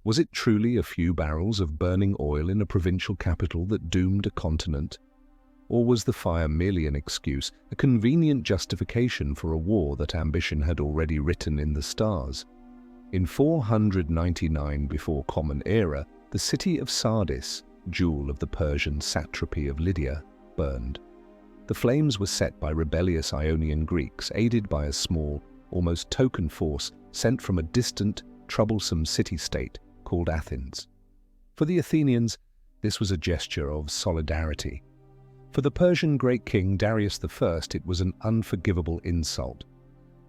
Was it truly a few barrels of burning oil in a provincial capital that doomed a continent? Or was the fire merely an excuse, a convenient justification for a war that ambition had already written in the stars? In 499 before Common Era, the city of Sardis, jewel of the Persian satrapy of Lydia, burned. The flames were set by rebellious Ionian Greeks, aided by a small, almost token force sent from a distant, troublesome city-state called Athens. For the Athenians, this was a gesture of solidarity. For the Persian great king Darius I, it was an unforgivable insult.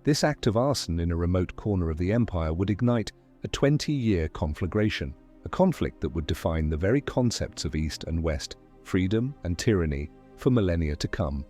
This act of arson in a remote corner of the empire would ignite a 20-year conflagration, a conflict that would define the very concepts of East and West, freedom and tyranny, for millennia to come.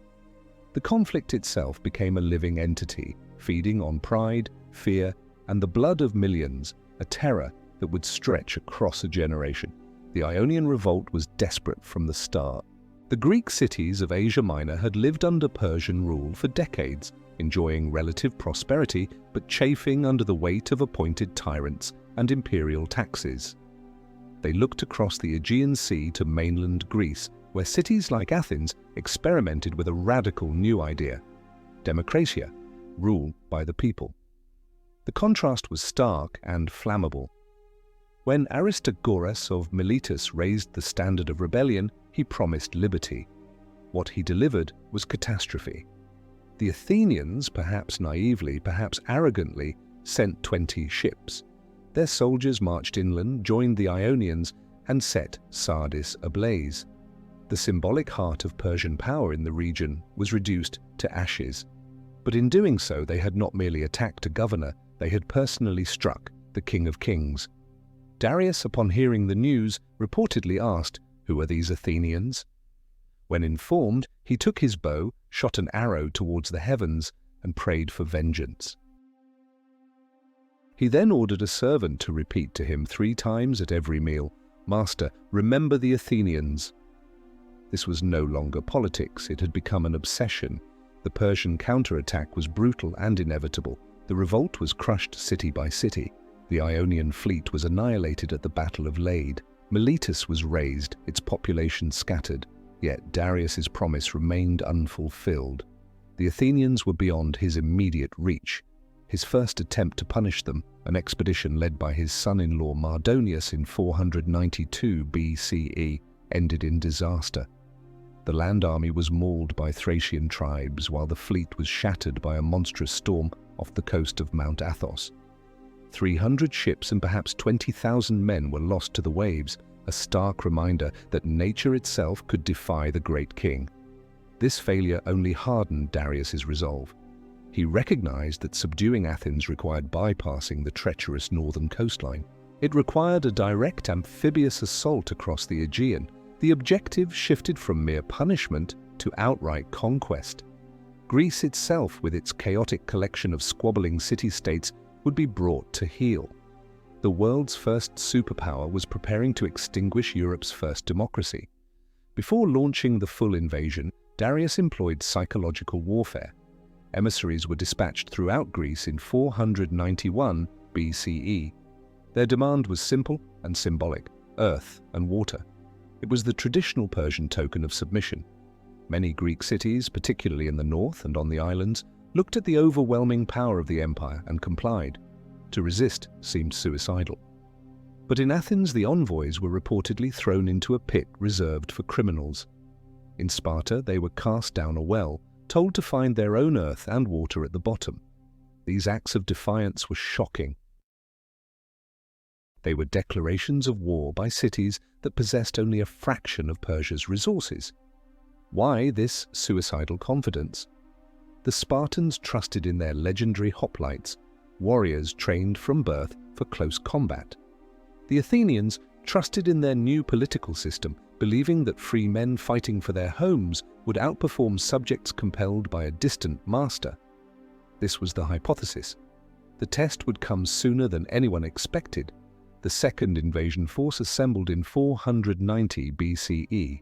The conflict itself became a living entity, feeding on pride, fear, and the blood of millions, a terror that would stretch across a generation. The Ionian revolt was desperate from the start. The Greek cities of Asia Minor had lived under Persian rule for decades, enjoying relative prosperity but chafing under the weight of appointed tyrants and imperial taxes. They looked across the Aegean Sea to mainland Greece, where cities like Athens experimented with a radical new idea: democratia, rule by the people. The contrast was stark and flammable. When Aristagoras of Miletus raised the standard of rebellion, he promised liberty. What he delivered was catastrophe. The Athenians, perhaps naively, perhaps arrogantly, sent 20 ships. Their soldiers marched inland, joined the Ionians, and set Sardis ablaze. The symbolic heart of Persian power in the region was reduced to ashes. But in doing so, they had not merely attacked a governor, they had personally struck the King of Kings. Darius, upon hearing the news, reportedly asked, "Who are these Athenians?" When informed, he took his bow, shot an arrow towards the heavens, and prayed for vengeance. He then ordered a servant to repeat to him 3 times at every meal, "Master, remember the Athenians." This was no longer politics, it had become an obsession. The Persian counterattack was brutal and inevitable. The revolt was crushed city by city. The Ionian fleet was annihilated at the Battle of Lade. Miletus was razed, its population scattered, yet Darius's promise remained unfulfilled. The Athenians were beyond his immediate reach. His first attempt to punish them, an expedition led by his son-in-law Mardonius in 492 BCE, ended in disaster. The land army was mauled by Thracian tribes, while the fleet was shattered by a monstrous storm off the coast of Mount Athos. 300 ships and perhaps 20,000 men were lost to the waves, a stark reminder that nature itself could defy the great king. This failure only hardened Darius's resolve. He recognized that subduing Athens required bypassing the treacherous northern coastline. It required a direct amphibious assault across the Aegean. The objective shifted from mere punishment to outright conquest. Greece itself, with its chaotic collection of squabbling city-states, would be brought to heel. The world's first superpower was preparing to extinguish Europe's first democracy. Before launching the full invasion, Darius employed psychological warfare. Emissaries were dispatched throughout Greece in 491 BCE. Their demand was simple and symbolic: earth and water. It was the traditional Persian token of submission. Many Greek cities, particularly in the north and on the islands, looked at the overwhelming power of the empire and complied. To resist seemed suicidal. But in Athens, the envoys were reportedly thrown into a pit reserved for criminals. In Sparta, they were cast down a well, told to find their own earth and water at the bottom. These acts of defiance were shocking. They were declarations of war by cities that possessed only a fraction of Persia's resources. Why this suicidal confidence? The Spartans trusted in their legendary hoplites, warriors trained from birth for close combat. The Athenians trusted in their new political system, believing that free men fighting for their homes would outperform subjects compelled by a distant master. This was the hypothesis. The test would come sooner than anyone expected. The second invasion force assembled in 490 BCE.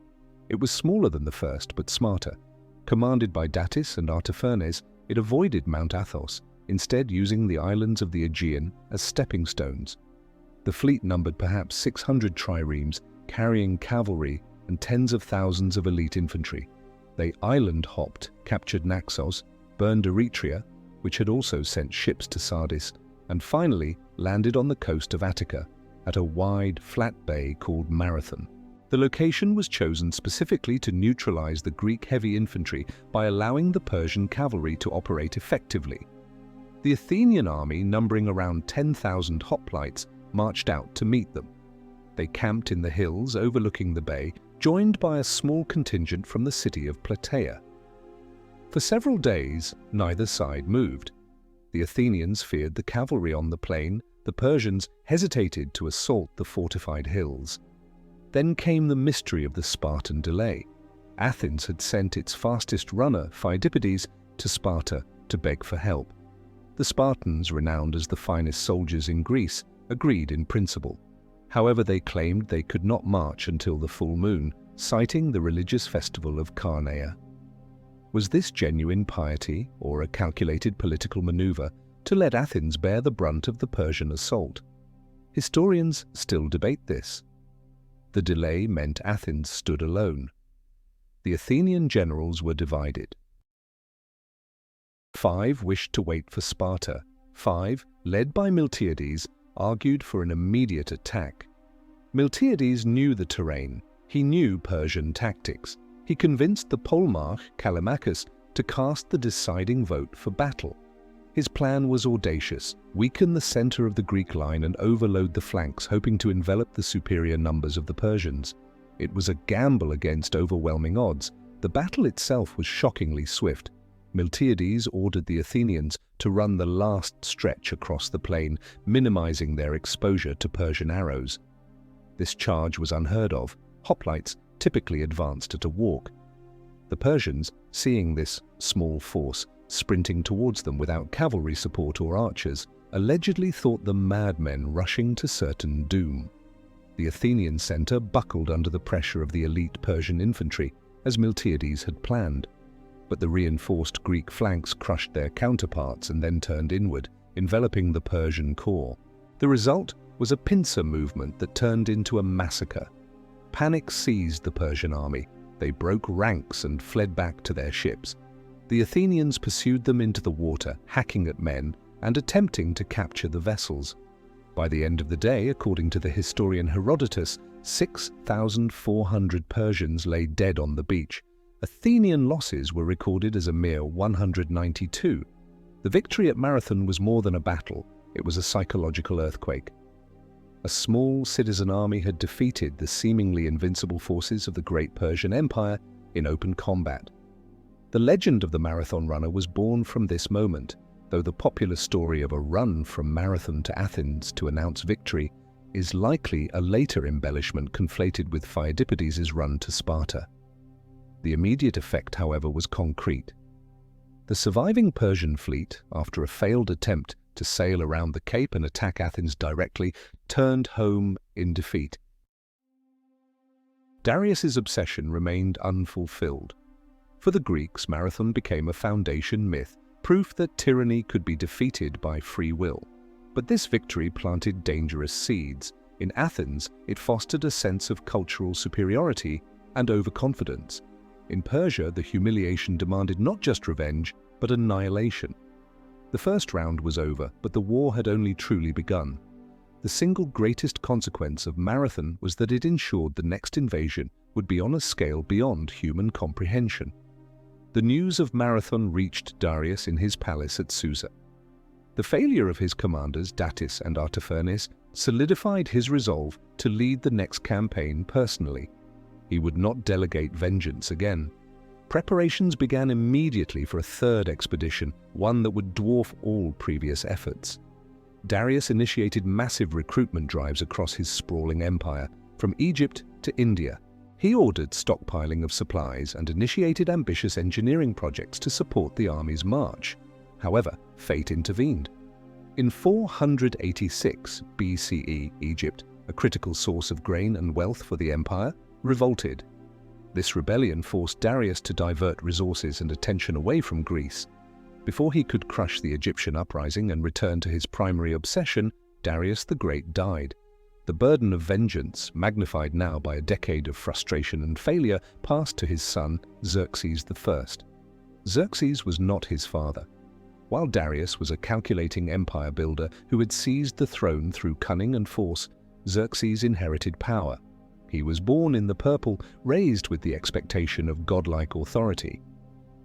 It was smaller than the first, but smarter. Commanded by Datis and Artaphernes, it avoided Mount Athos, instead using the islands of the Aegean as stepping stones. The fleet numbered perhaps 600 triremes, carrying cavalry and tens of thousands of elite infantry. They island-hopped, captured Naxos, burned Eretria, which had also sent ships to Sardis, and finally landed on the coast of Attica, at a wide, flat bay called Marathon. The location was chosen specifically to neutralize the Greek heavy infantry by allowing the Persian cavalry to operate effectively. The Athenian army, numbering around 10,000 hoplites, marched out to meet them. They camped in the hills overlooking the bay, joined by a small contingent from the city of Plataea. For several days, neither side moved. The Athenians feared the cavalry on the plain, the Persians hesitated to assault the fortified hills. Then came the mystery of the Spartan delay. Athens had sent its fastest runner, Phidippides, to Sparta to beg for help. The Spartans, renowned as the finest soldiers in Greece, agreed in principle. However, they claimed they could not march until the full moon, citing the religious festival of Carneia. Was this genuine piety or a calculated political maneuver to let Athens bear the brunt of the Persian assault? Historians still debate this. The delay meant Athens stood alone. The Athenian generals were divided. 5 wished to wait for Sparta. 5, led by Miltiades, argued for an immediate attack. Miltiades knew the terrain. He knew Persian tactics. He convinced the Polemarch, Callimachus, to cast the deciding vote for battle. His plan was audacious: weaken the center of the Greek line and overload the flanks, hoping to envelop the superior numbers of the Persians. It was a gamble against overwhelming odds. The battle itself was shockingly swift. Miltiades ordered the Athenians to run the last stretch across the plain, minimizing their exposure to Persian arrows. This charge was unheard of. Hoplites typically advanced at a walk. The Persians, seeing this small force sprinting towards them without cavalry support or archers, allegedly thought them madmen rushing to certain doom. The Athenian center buckled under the pressure of the elite Persian infantry, as Miltiades had planned. But the reinforced Greek flanks crushed their counterparts and then turned inward, enveloping the Persian core. The result was a pincer movement that turned into a massacre. Panic seized the Persian army. They broke ranks and fled back to their ships. The Athenians pursued them into the water, hacking at men and attempting to capture the vessels. By the end of the day, according to the historian Herodotus, 6,400 Persians lay dead on the beach. Athenian losses were recorded as a mere 192. The victory at Marathon was more than a battle. It was a psychological earthquake. A small citizen army had defeated the seemingly invincible forces of the great Persian Empire in open combat. The legend of the Marathon runner was born from this moment, though the popular story of a run from Marathon to Athens to announce victory is likely a later embellishment conflated with Phidippides' run to Sparta. The immediate effect, however, was concrete. The surviving Persian fleet, after a failed attempt to sail around the Cape and attack Athens directly, turned home in defeat. Darius's obsession remained unfulfilled. For the Greeks, Marathon became a foundation myth, proof that tyranny could be defeated by free will. But this victory planted dangerous seeds. In Athens, it fostered a sense of cultural superiority and overconfidence. In Persia, the humiliation demanded not just revenge, but annihilation. The first round was over, but the war had only truly begun. The single greatest consequence of Marathon was that it ensured the next invasion would be on a scale beyond human comprehension. The news of Marathon reached Darius in his palace at Susa. The failure of his commanders, Datis and Artaphernes, solidified his resolve to lead the next campaign personally. He would not delegate vengeance again. Preparations began immediately for a third expedition, one that would dwarf all previous efforts. Darius initiated massive recruitment drives across his sprawling empire, from Egypt to India. He ordered stockpiling of supplies and initiated ambitious engineering projects to support the army's march. However, fate intervened. In 486 BCE, Egypt, a critical source of grain and wealth for the empire, revolted. This rebellion forced Darius to divert resources and attention away from Greece. Before he could crush the Egyptian uprising and return to his primary obsession, Darius the Great died. The burden of vengeance, magnified now by a decade of frustration and failure, passed to his son, Xerxes I. Xerxes was not his father. While Darius was a calculating empire builder who had seized the throne through cunning and force, Xerxes inherited power. He was born in the purple, raised with the expectation of godlike authority.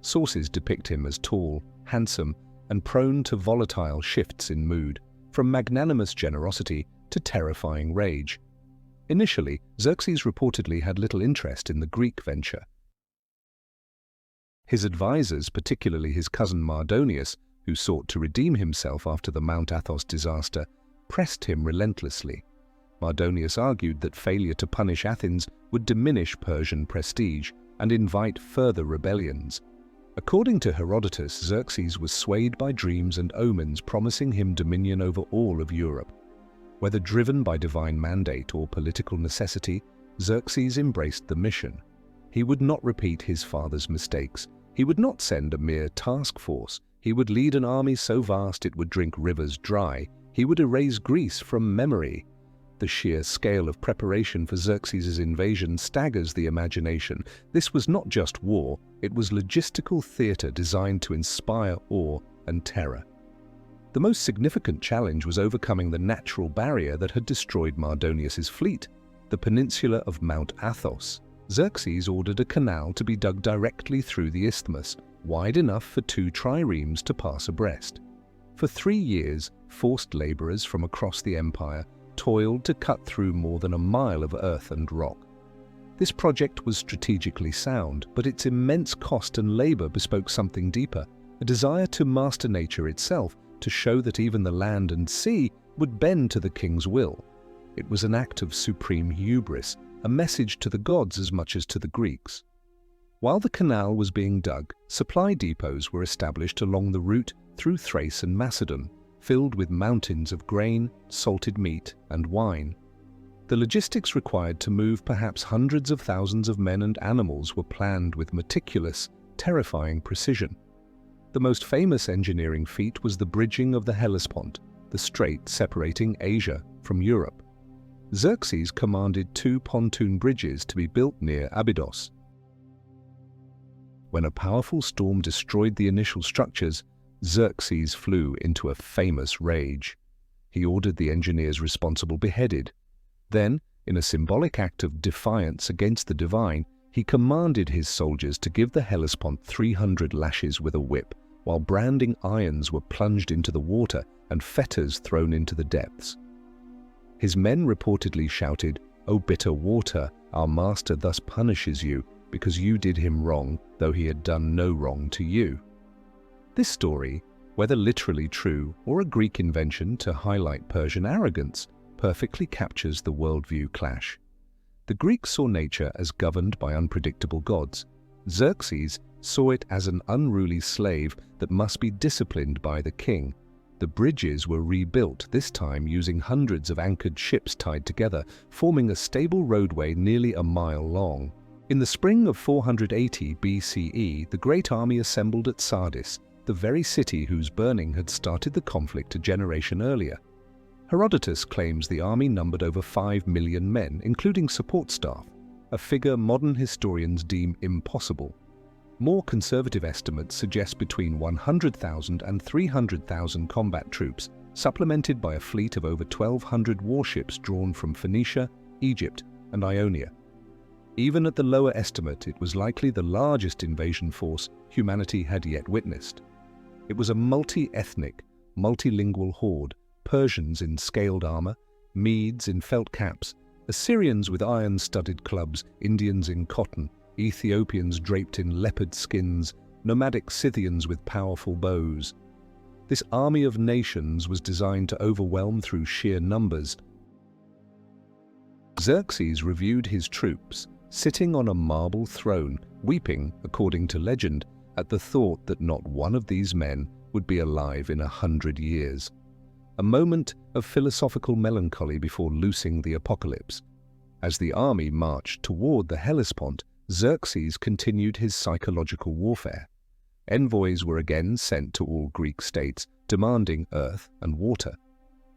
Sources depict him as tall, handsome, and prone to volatile shifts in mood, from magnanimous generosity to terrifying rage. Initially, Xerxes reportedly had little interest in the Greek venture. His advisors, particularly his cousin Mardonius, who sought to redeem himself after the Mount Athos disaster, pressed him relentlessly. Mardonius argued that failure to punish Athens would diminish Persian prestige and invite further rebellions. According to Herodotus, Xerxes was swayed by dreams and omens promising him dominion over all of Europe. Whether driven by divine mandate or political necessity, Xerxes embraced the mission. He would not repeat his father's mistakes. He would not send a mere task force. He would lead an army so vast it would drink rivers dry. He would erase Greece from memory. The sheer scale of preparation for Xerxes' invasion staggers the imagination. This was not just war, it was logistical theater designed to inspire awe and terror. The most significant challenge was overcoming the natural barrier that had destroyed Mardonius's fleet, the peninsula of Mount Athos. Xerxes ordered a canal to be dug directly through the isthmus, wide enough for 2 triremes to pass abreast. For 3 years, forced laborers from across the empire toiled to cut through more than a mile of earth and rock. This project was strategically sound, but its immense cost and labor bespoke something deeper, a desire to master nature itself, to show that even the land and sea would bend to the king's will. It was an act of supreme hubris, a message to the gods as much as to the Greeks. While the canal was being dug, supply depots were established along the route through Thrace and Macedon, filled with mountains of grain, salted meat, and wine. The logistics required to move perhaps hundreds of thousands of men and animals were planned with meticulous, terrifying precision. The most famous engineering feat was the bridging of the Hellespont, the strait separating Asia from Europe. Xerxes commanded 2 pontoon bridges to be built near Abydos. When a powerful storm destroyed the initial structures, Xerxes flew into a famous rage. He ordered the engineers responsible beheaded. Then, in a symbolic act of defiance against the divine, he commanded his soldiers to give the Hellespont 300 lashes with a whip, while branding irons were plunged into the water and fetters thrown into the depths. His men reportedly shouted, "O bitter water, our master thus punishes you, because you did him wrong, though he had done no wrong to you." This story, whether literally true or a Greek invention to highlight Persian arrogance, perfectly captures the worldview clash. The Greeks saw nature as governed by unpredictable gods. Xerxes saw it as an unruly slave that must be disciplined by the king. The bridges were rebuilt, this time using hundreds of anchored ships tied together, forming a stable roadway nearly a mile long. In the spring of 480 BCE, the great army assembled at Sardis, the very city whose burning had started the conflict a generation earlier. Herodotus claims the army numbered over 5 million men, including support staff, a figure modern historians deem impossible. More conservative estimates suggest between 100,000 and 300,000 combat troops, supplemented by a fleet of over 1,200 warships drawn from Phoenicia, Egypt, and Ionia. Even at the lower estimate, it was likely the largest invasion force humanity had yet witnessed. It was a multi-ethnic, multilingual horde, Persians in scaled armor, Medes in felt caps, Assyrians with iron-studded clubs, Indians in cotton, Ethiopians draped in leopard skins, nomadic Scythians with powerful bows. This army of nations was designed to overwhelm through sheer numbers. Xerxes reviewed his troops, sitting on a marble throne, weeping, according to legend, at the thought that not one of these men would be alive in 100 years. A moment of philosophical melancholy before loosing the apocalypse. As the army marched toward the Hellespont, Xerxes continued his psychological warfare. Envoys were again sent to all Greek states, demanding earth and water.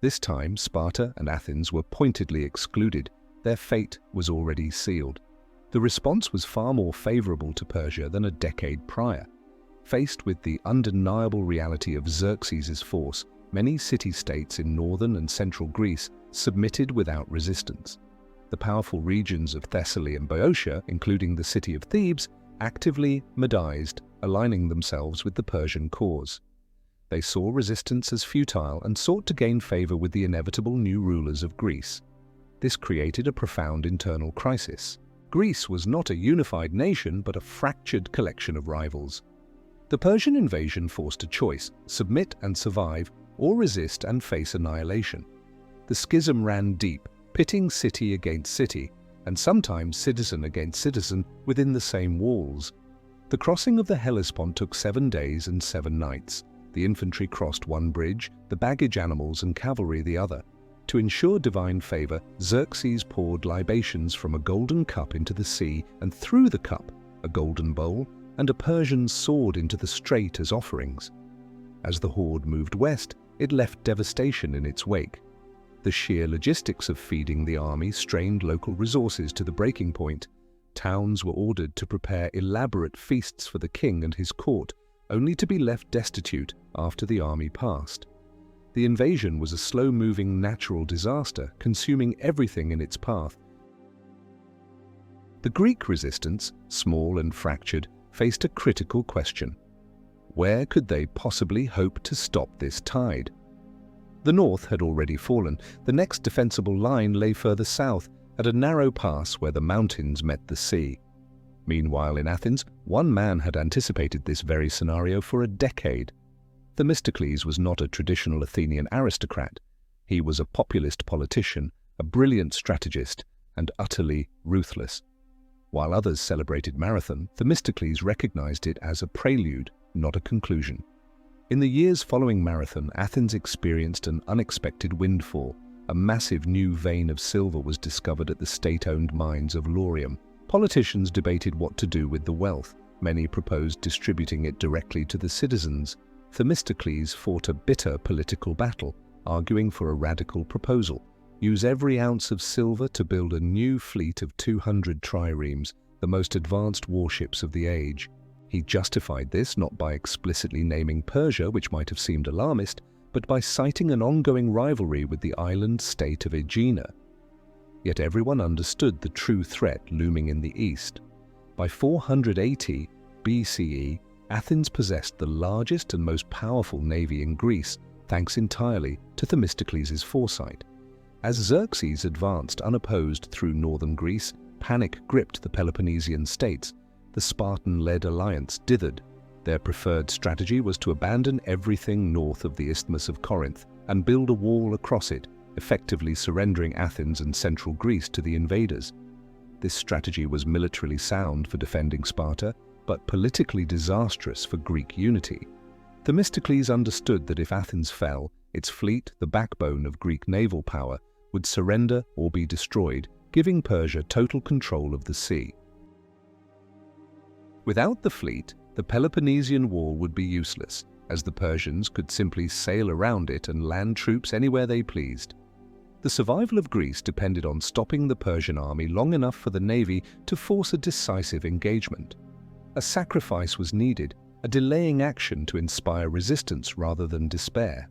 This time, Sparta and Athens were pointedly excluded. Their fate was already sealed. The response was far more favorable to Persia than a decade prior. Faced with the undeniable reality of Xerxes' force, many city-states in northern and central Greece submitted without resistance. The powerful regions of Thessaly and Boeotia, including the city of Thebes, actively Medized, aligning themselves with the Persian cause. They saw resistance as futile and sought to gain favor with the inevitable new rulers of Greece. This created a profound internal crisis. Greece was not a unified nation, but a fractured collection of rivals. The Persian invasion forced a choice: submit and survive, or resist and face annihilation. The schism ran deep, pitting city against city, and sometimes citizen against citizen within the same walls. The crossing of the Hellespont took 7 days and 7 nights. The infantry crossed one bridge, the baggage animals and cavalry the other. To ensure divine favor, Xerxes poured libations from a golden cup into the sea, and through the cup, a golden bowl, and a Persian sword into the strait as offerings. As the horde moved west, it left devastation in its wake. The sheer logistics of feeding the army strained local resources to the breaking point. Towns were ordered to prepare elaborate feasts for the king and his court, only to be left destitute after the army passed. The invasion was a slow-moving natural disaster, consuming everything in its path. The Greek resistance, small and fractured, faced a critical question. Where could they possibly hope to stop this tide? The north had already fallen. The next defensible line lay further south, at a narrow pass where the mountains met the sea. Meanwhile, in Athens, one man had anticipated this very scenario for a decade. Themistocles was not a traditional Athenian aristocrat. He was a populist politician, a brilliant strategist, and utterly ruthless. While others celebrated Marathon, Themistocles recognized it as a prelude, not a conclusion. In the years following Marathon, Athens experienced an unexpected windfall. A massive new vein of silver was discovered at the state-owned mines of Laurium. Politicians debated what to do with the wealth. Many proposed distributing it directly to the citizens. Themistocles fought a bitter political battle, arguing for a radical proposal: use every ounce of silver to build a new fleet of 200 triremes, the most advanced warships of the age. He justified this not by explicitly naming Persia, which might have seemed alarmist, but by citing an ongoing rivalry with the island state of Aegina. Yet everyone understood the true threat looming in the east. By 480 BCE, Athens possessed the largest and most powerful navy in Greece, thanks entirely to Themistocles' foresight. As Xerxes advanced unopposed through northern Greece, panic gripped the Peloponnesian states. The Spartan-led alliance dithered. Their preferred strategy was to abandon everything north of the Isthmus of Corinth and build a wall across it, effectively surrendering Athens and central Greece to the invaders. This strategy was militarily sound for defending Sparta, but politically disastrous for Greek unity. Themistocles understood that if Athens fell, its fleet, the backbone of Greek naval power, would surrender or be destroyed, giving Persia total control of the sea. Without the fleet, the Peloponnesian War would be useless, as the Persians could simply sail around it and land troops anywhere they pleased. The survival of Greece depended on stopping the Persian army long enough for the navy to force a decisive engagement. A sacrifice was needed, a delaying action to inspire resistance rather than despair.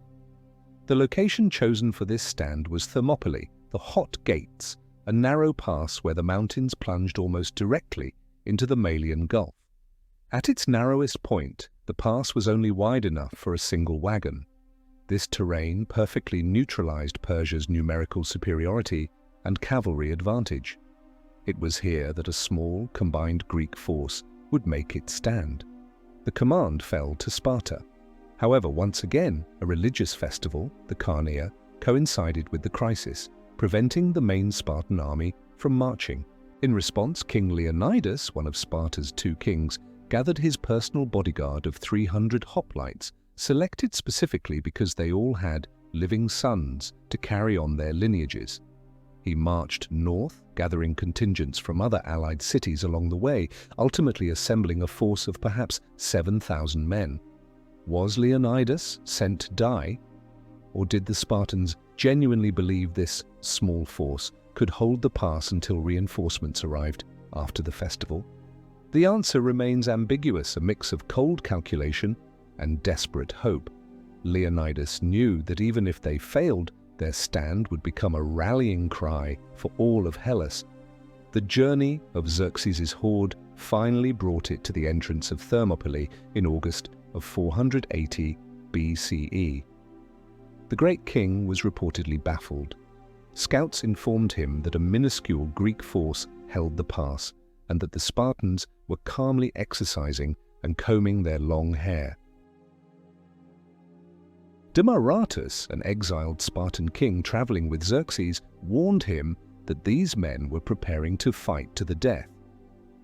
The location chosen for this stand was Thermopylae, the Hot Gates, a narrow pass where the mountains plunged almost directly into the Malian Gulf. At its narrowest point, the pass was only wide enough for a single wagon. This terrain perfectly neutralized Persia's numerical superiority and cavalry advantage. It was here that a small, combined Greek force would make its stand. The command fell to Sparta. However, once again, a religious festival, the Carnea, coincided with the crisis, preventing the main Spartan army from marching. In response, King Leonidas, one of Sparta's 2 kings, gathered his personal bodyguard of 300 hoplites, selected specifically because they all had living sons to carry on their lineages. He marched north, gathering contingents from other allied cities along the way, ultimately assembling a force of perhaps 7,000 men. Was Leonidas sent to die? Or did the Spartans genuinely believe this small force could hold the pass until reinforcements arrived after the festival? The answer remains ambiguous, a mix of cold calculation and desperate hope. Leonidas knew that even if they failed, their stand would become a rallying cry for all of Hellas. The journey of Xerxes' horde finally brought it to the entrance of Thermopylae in August of 480 BCE. The great king was reportedly baffled. Scouts informed him that a minuscule Greek force held the pass and that the Spartans were calmly exercising and combing their long hair. Demaratus, an exiled Spartan king traveling with Xerxes, warned him that these men were preparing to fight to the death.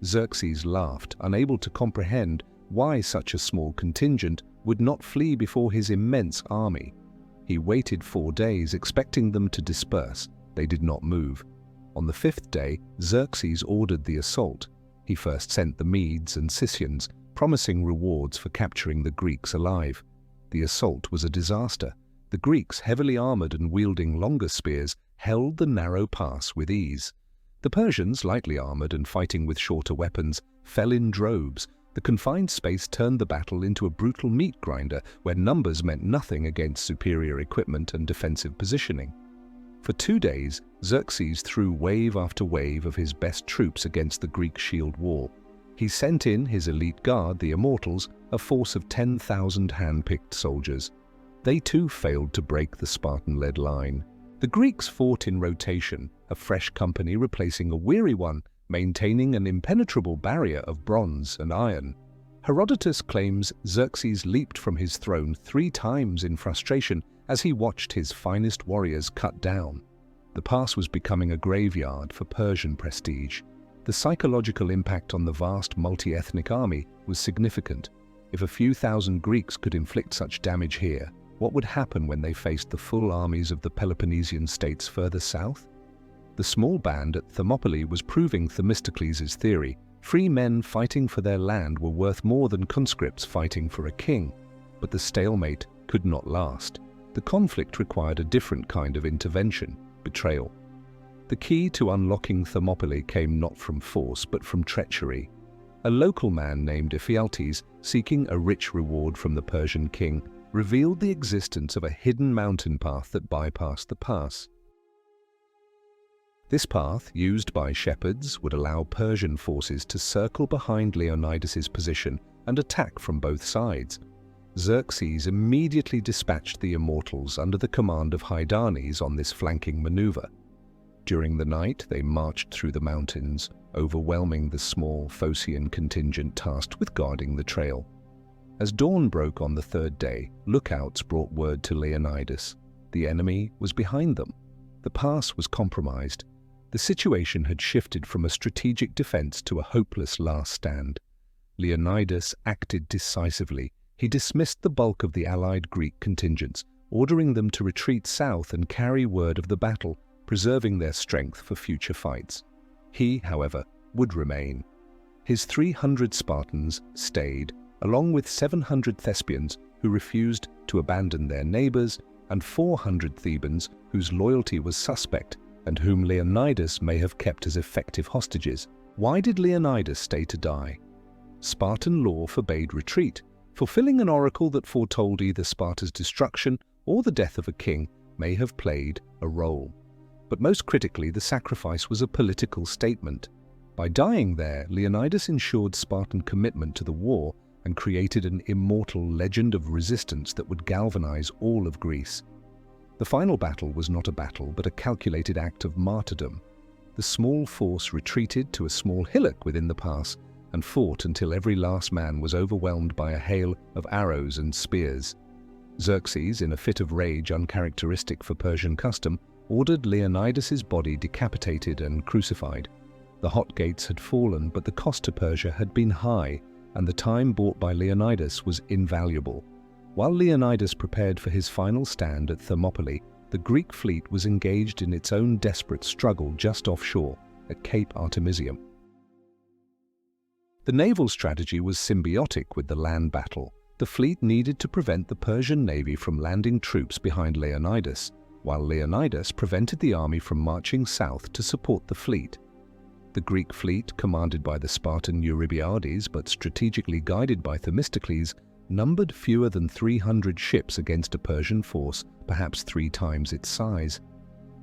Xerxes laughed, unable to comprehend why such a small contingent would not flee before his immense army. He waited 4 days, expecting them to disperse. They did not move. On the 5th day, Xerxes ordered the assault. He first sent the Medes and Scythians, promising rewards for capturing the Greeks alive. The assault was a disaster. The Greeks, heavily armored and wielding longer spears, held the narrow pass with ease. The Persians, lightly armored and fighting with shorter weapons, fell in droves. The confined space turned the battle into a brutal meat grinder where numbers meant nothing against superior equipment and defensive positioning. For 2 days, Xerxes threw wave after wave of his best troops against the Greek shield wall. He sent in his elite guard, the Immortals, a force of 10,000 hand-picked soldiers. They too failed to break the Spartan-led line. The Greeks fought in rotation, a fresh company replacing a weary one, maintaining an impenetrable barrier of bronze and iron. Herodotus claims Xerxes leaped from his throne 3 times in frustration as he watched his finest warriors cut down. The pass was becoming a graveyard for Persian prestige. The psychological impact on the vast multi-ethnic army was significant. If a few thousand Greeks could inflict such damage here, what would happen when they faced the full armies of the Peloponnesian states further south? The small band at Thermopylae was proving Themistocles' theory. Free men fighting for their land were worth more than conscripts fighting for a king. But the stalemate could not last. The conflict required a different kind of intervention, betrayal. The key to unlocking Thermopylae came not from force, but from treachery. A local man named Ephialtes, seeking a rich reward from the Persian king, revealed the existence of a hidden mountain path that bypassed the pass. This path, used by shepherds, would allow Persian forces to circle behind Leonidas's position and attack from both sides. Xerxes immediately dispatched the Immortals under the command of Hydarnes on this flanking maneuver. During the night, they marched through the mountains, overwhelming the small Phocian contingent tasked with guarding the trail. As dawn broke on the 3rd day, lookouts brought word to Leonidas. The enemy was behind them. The pass was compromised. The situation had shifted from a strategic defense to a hopeless last stand. Leonidas acted decisively. He dismissed the bulk of the allied Greek contingents, ordering them to retreat south and carry word of the battle, preserving their strength for future fights. He, however, would remain. His 300 Spartans stayed, along with 700 Thespians who refused to abandon their neighbors, and 400 Thebans whose loyalty was suspect and whom Leonidas may have kept as effective hostages. Why did Leonidas stay to die? Spartan law forbade retreat. Fulfilling an oracle that foretold either Sparta's destruction or the death of a king may have played a role. But most critically, the sacrifice was a political statement. By dying there, Leonidas ensured Spartan commitment to the war and created an immortal legend of resistance that would galvanize all of Greece. The final battle was not a battle, but a calculated act of martyrdom. The small force retreated to a small hillock within the pass and fought until every last man was overwhelmed by a hail of arrows and spears. Xerxes, in a fit of rage uncharacteristic for Persian custom, ordered Leonidas's body decapitated and crucified. The hot gates had fallen, but the cost to Persia had been high, and the time bought by Leonidas was invaluable. While Leonidas prepared for his final stand at Thermopylae, the Greek fleet was engaged in its own desperate struggle just offshore, at Cape Artemisium. The naval strategy was symbiotic with the land battle. The fleet needed to prevent the Persian navy from landing troops behind Leonidas, while Leonidas prevented the army from marching south to support the fleet. The Greek fleet, commanded by the Spartan Eurybiades but strategically guided by Themistocles, numbered fewer than 300 ships against a Persian force perhaps 3 times its size.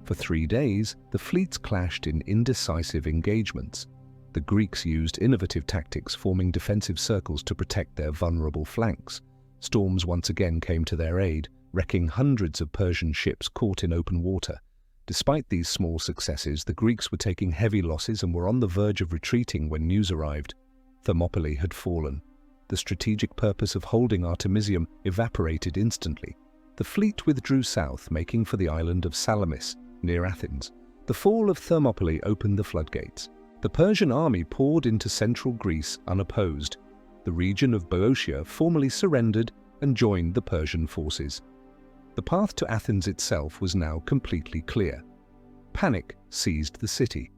For 3 days, the fleets clashed in indecisive engagements. The Greeks used innovative tactics, forming defensive circles to protect their vulnerable flanks. Storms once again came to their aid, wrecking hundreds of Persian ships caught in open water. Despite these small successes, the Greeks were taking heavy losses and were on the verge of retreating when news arrived. Thermopylae had fallen. The strategic purpose of holding Artemisium evaporated instantly. The fleet withdrew south, making for the island of Salamis, near Athens. The fall of Thermopylae opened the floodgates. The Persian army poured into central Greece unopposed. The region of Boeotia formally surrendered and joined the Persian forces. The path to Athens itself was now completely clear. Panic seized the city.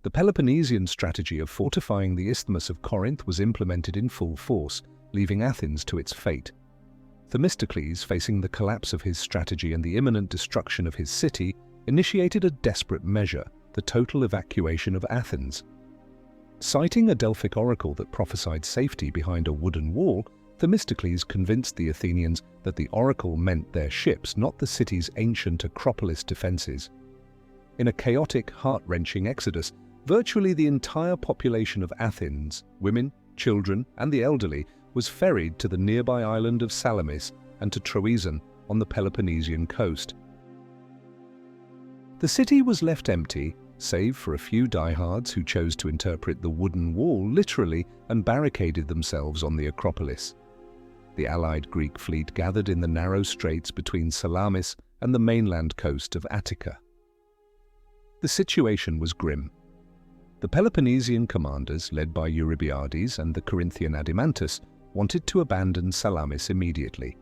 The Peloponnesian strategy of fortifying the Isthmus of Corinth was implemented in full force, leaving Athens to its fate. Themistocles, facing the collapse of his strategy and the imminent destruction of his city, initiated a desperate measure, the total evacuation of Athens. Citing a Delphic oracle that prophesied safety behind a wooden wall, Themistocles convinced the Athenians that the oracle meant their ships, not the city's ancient Acropolis defenses. In a chaotic, heart-wrenching exodus, virtually the entire population of Athens, women, children, and the elderly, was ferried to the nearby island of Salamis and to Troezen on the Peloponnesian coast. The city was left empty, save for a few diehards who chose to interpret the wooden wall literally and barricaded themselves on the Acropolis. The allied Greek fleet gathered in the narrow straits between Salamis and the mainland coast of Attica. The situation was grim. The Peloponnesian commanders, led by Eurybiades and the Corinthian Adimantus, wanted to abandon Salamis immediately.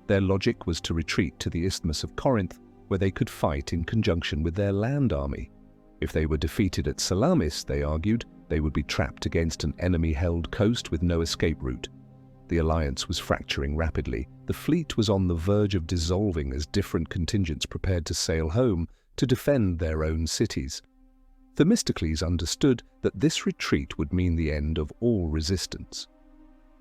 Their logic was to retreat to the Isthmus of Corinth, where they could fight in conjunction with their land army. If they were defeated at Salamis, they argued, they would be trapped against an enemy-held coast with no escape route. The alliance was fracturing rapidly. The fleet was on the verge of dissolving as different contingents prepared to sail home to defend their own cities. Themistocles understood that this retreat would mean the end of all resistance.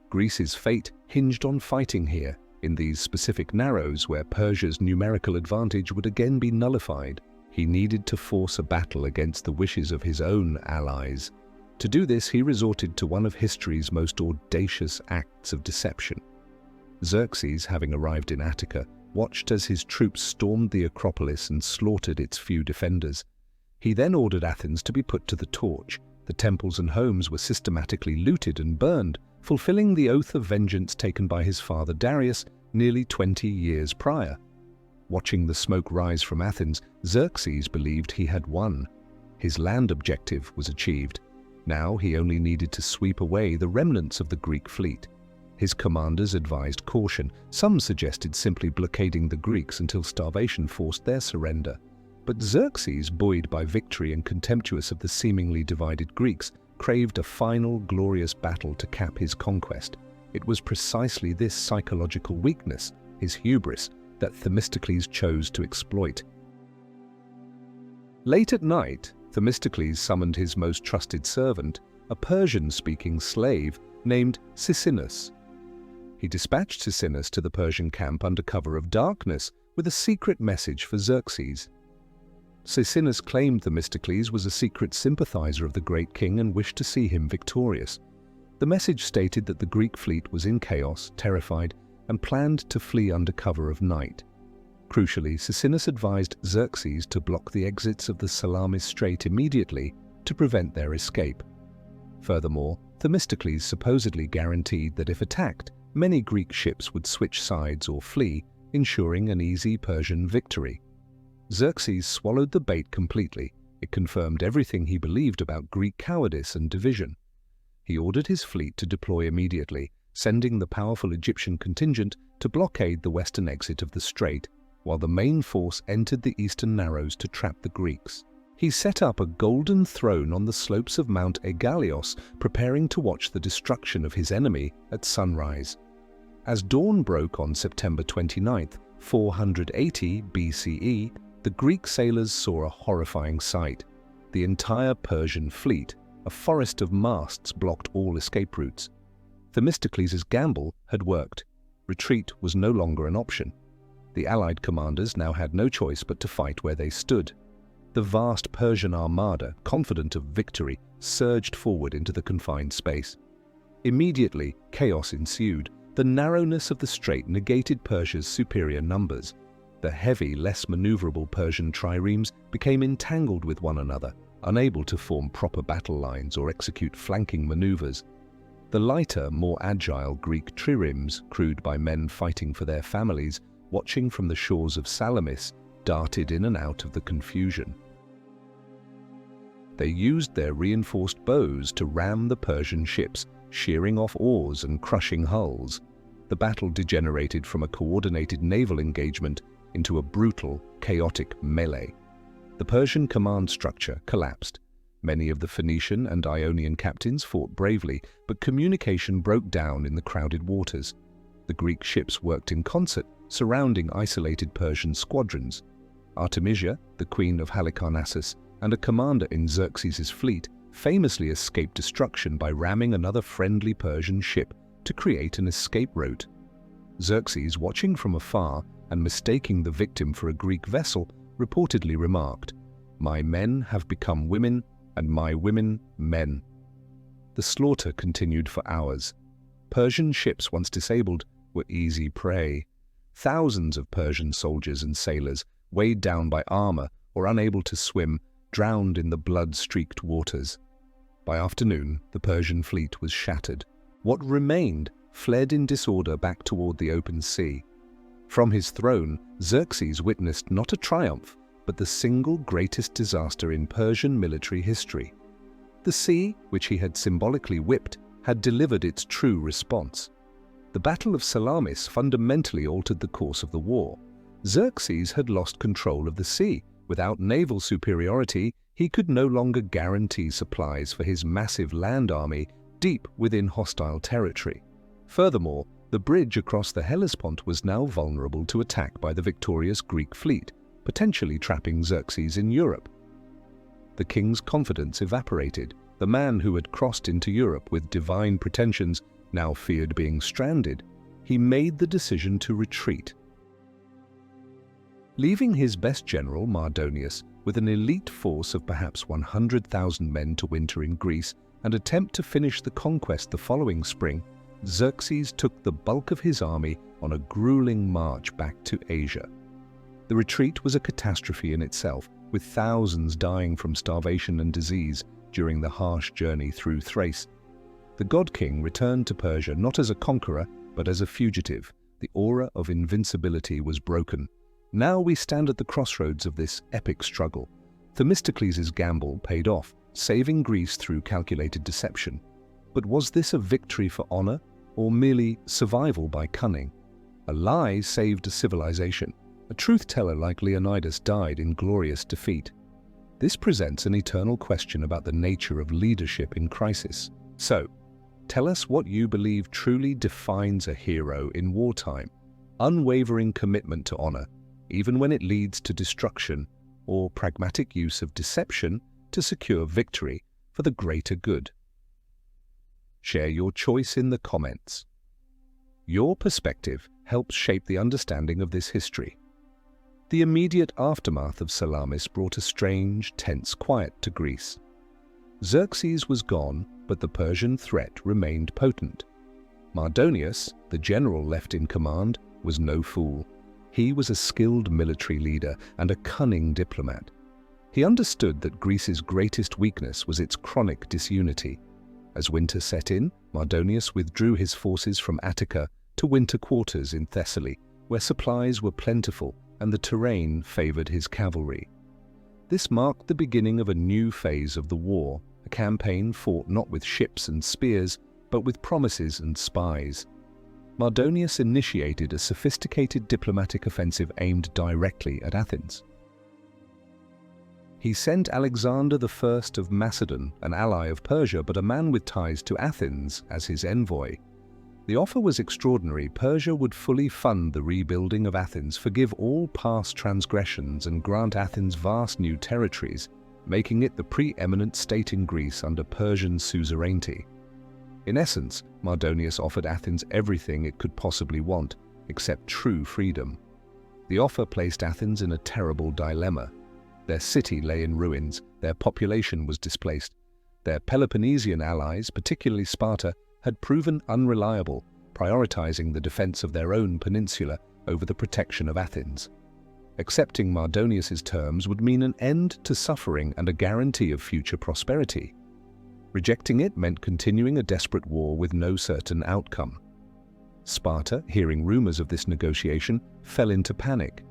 Greece's fate hinged on fighting here, in these specific narrows where Persia's numerical advantage would again be nullified. He needed to force a battle against the wishes of his own allies. To do this, he resorted to one of history's most audacious acts of deception. Xerxes, having arrived in Attica, watched as his troops stormed the Acropolis and slaughtered its few defenders. He then ordered Athens to be put to the torch. The temples and homes were systematically looted and burned, fulfilling the oath of vengeance taken by his father Darius nearly 20 years prior. Watching the smoke rise from Athens, Xerxes believed he had won. His land objective was achieved. Now he only needed to sweep away the remnants of the Greek fleet. His commanders advised caution. Some suggested simply blockading the Greeks until starvation forced their surrender. But Xerxes, buoyed by victory and contemptuous of the seemingly divided Greeks, craved a final glorious battle to cap his conquest. It was precisely this psychological weakness, his hubris, that Themistocles chose to exploit. Late at night, Themistocles summoned his most trusted servant, a Persian-speaking slave named Sisinus. He dispatched Sisinus to the Persian camp under cover of darkness with a secret message for Xerxes. Sisinus claimed Themistocles was a secret sympathizer of the great king and wished to see him victorious. The message stated that the Greek fleet was in chaos, terrified, and planned to flee under cover of night. Crucially, Sisinus advised Xerxes to block the exits of the Salamis Strait immediately to prevent their escape. Furthermore, Themistocles supposedly guaranteed that if attacked, many Greek ships would switch sides or flee, ensuring an easy Persian victory. Xerxes swallowed the bait completely. It confirmed everything he believed about Greek cowardice and division. He ordered his fleet to deploy immediately, sending the powerful Egyptian contingent to blockade the western exit of the strait, while the main force entered the eastern narrows to trap the Greeks. He set up a golden throne on the slopes of Mount Aigalios, preparing to watch the destruction of his enemy at sunrise. As dawn broke on September 29, 480 BCE, the Greek sailors saw a horrifying sight. The entire Persian fleet, a forest of masts, blocked all escape routes. Themistocles' gamble had worked. Retreat was no longer an option. The Allied commanders now had no choice but to fight where they stood. The vast Persian armada, confident of victory, surged forward into the confined space. Immediately, chaos ensued. The narrowness of the strait negated Persia's superior numbers. The heavy, less maneuverable Persian triremes became entangled with one another, unable to form proper battle lines or execute flanking maneuvers. The lighter, more agile Greek triremes, crewed by men fighting for their families, watching from the shores of Salamis, darted in and out of the confusion. They used their reinforced bows to ram the Persian ships, shearing off oars and crushing hulls. The battle degenerated from a coordinated naval engagement into a brutal, chaotic melee. The Persian command structure collapsed. Many of the Phoenician and Ionian captains fought bravely, but communication broke down in the crowded waters. The Greek ships worked in concert, surrounding isolated Persian squadrons. Artemisia, the queen of Halicarnassus, and a commander in Xerxes' fleet, famously escaped destruction by ramming another friendly Persian ship to create an escape route. Xerxes, watching from afar and mistaking the victim for a Greek vessel, reportedly remarked, "My men have become women, and my women men." The slaughter continued for hours. Persian ships, once disabled, were easy prey. Thousands of Persian soldiers and sailors, weighed down by armor or unable to swim, drowned in the blood-streaked waters. By afternoon, the Persian fleet was shattered. What remained fled in disorder back toward the open sea. From his throne, Xerxes witnessed not a triumph, but the single greatest disaster in Persian military history. The sea, which he had symbolically whipped, had delivered its true response. The Battle of Salamis fundamentally altered the course of the war. Xerxes had lost control of the sea. Without naval superiority, he could no longer guarantee supplies for his massive land army deep within hostile territory. Furthermore, the bridge across the Hellespont was now vulnerable to attack by the victorious Greek fleet, potentially trapping Xerxes in Europe. The king's confidence evaporated. The man who had crossed into Europe with divine pretensions now feared being stranded. He made the decision to retreat. Leaving his best general, Mardonius, with an elite force of perhaps 100,000 men to winter in Greece and attempt to finish the conquest the following spring, Xerxes took the bulk of his army on a grueling march back to Asia. The retreat was a catastrophe in itself, with thousands dying from starvation and disease during the harsh journey through Thrace. The god king returned to Persia not as a conqueror, but as a fugitive. The aura of invincibility was broken. Now we stand at the crossroads of this epic struggle. Themistocles' gamble paid off, saving Greece through calculated deception. But was this a victory for honor, or merely survival by cunning? A lie saved a civilization. A truth-teller like Leonidas died in glorious defeat. This presents an eternal question about the nature of leadership in crisis. So, tell us what you believe truly defines a hero in wartime. Unwavering commitment to honor, even when it leads to destruction, or pragmatic use of deception to secure victory for the greater good. Share your choice in the comments. Your perspective helps shape the understanding of this history. The immediate aftermath of Salamis brought a strange, tense quiet to Greece. Xerxes was gone, but the Persian threat remained potent. Mardonius, the general left in command, was no fool. He was a skilled military leader and a cunning diplomat. He understood that Greece's greatest weakness was its chronic disunity. As winter set in, Mardonius withdrew his forces from Attica to winter quarters in Thessaly, where supplies were plentiful and the terrain favored his cavalry. This marked the beginning of a new phase of the war, a campaign fought not with ships and spears, but with promises and spies. Mardonius initiated a sophisticated diplomatic offensive aimed directly at Athens. He sent Alexander I of Macedon, an ally of Persia but a man with ties to Athens, as his envoy. The offer was extraordinary. Persia would fully fund the rebuilding of Athens, forgive all past transgressions, and grant Athens vast new territories, making it the preeminent state in Greece under Persian suzerainty. In essence, Mardonius offered Athens everything it could possibly want, except true freedom. The offer placed Athens in a terrible dilemma. Their city lay in ruins, their population was displaced. Their Peloponnesian allies, particularly Sparta, had proven unreliable, prioritizing the defense of their own peninsula over the protection of Athens. Accepting Mardonius's terms would mean an end to suffering and a guarantee of future prosperity. Rejecting it meant continuing a desperate war with no certain outcome. Sparta, hearing rumors of this negotiation, fell into panic.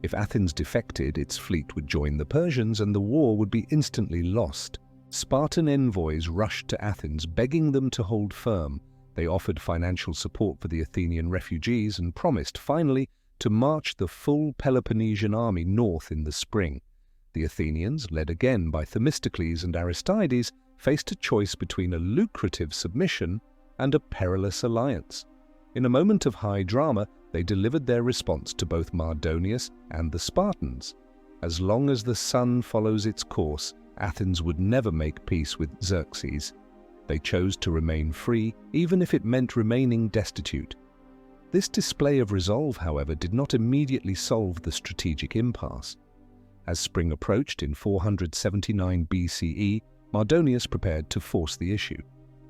If Athens defected, its fleet would join the Persians and the war would be instantly lost. Spartan envoys rushed to Athens, begging them to hold firm. They offered financial support for the Athenian refugees and promised, finally, to march the full Peloponnesian army north in the spring. The Athenians, led again by Themistocles and Aristides, faced a choice between a lucrative submission and a perilous alliance. In a moment of high drama, they delivered their response to both Mardonius and the Spartans. As long as the sun follows its course, Athens would never make peace with Xerxes. They chose to remain free, even if it meant remaining destitute. This display of resolve, however, did not immediately solve the strategic impasse. As spring approached in 479 BCE, Mardonius prepared to force the issue.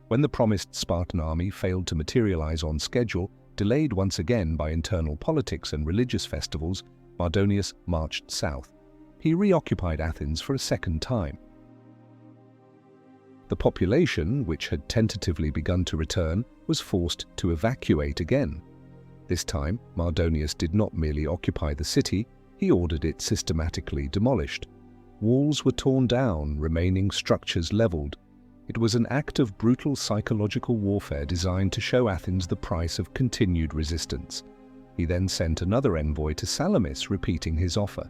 When the promised Spartan army failed to materialize on schedule, delayed once again by internal politics and religious festivals, Mardonius marched south. He reoccupied Athens for a second time. The population, which had tentatively begun to return, was forced to evacuate again. This time, Mardonius did not merely occupy the city, he ordered it systematically demolished. Walls were torn down, remaining structures leveled. It was an act of brutal psychological warfare designed to show Athens the price of continued resistance. He then sent another envoy to Salamis, repeating his offer.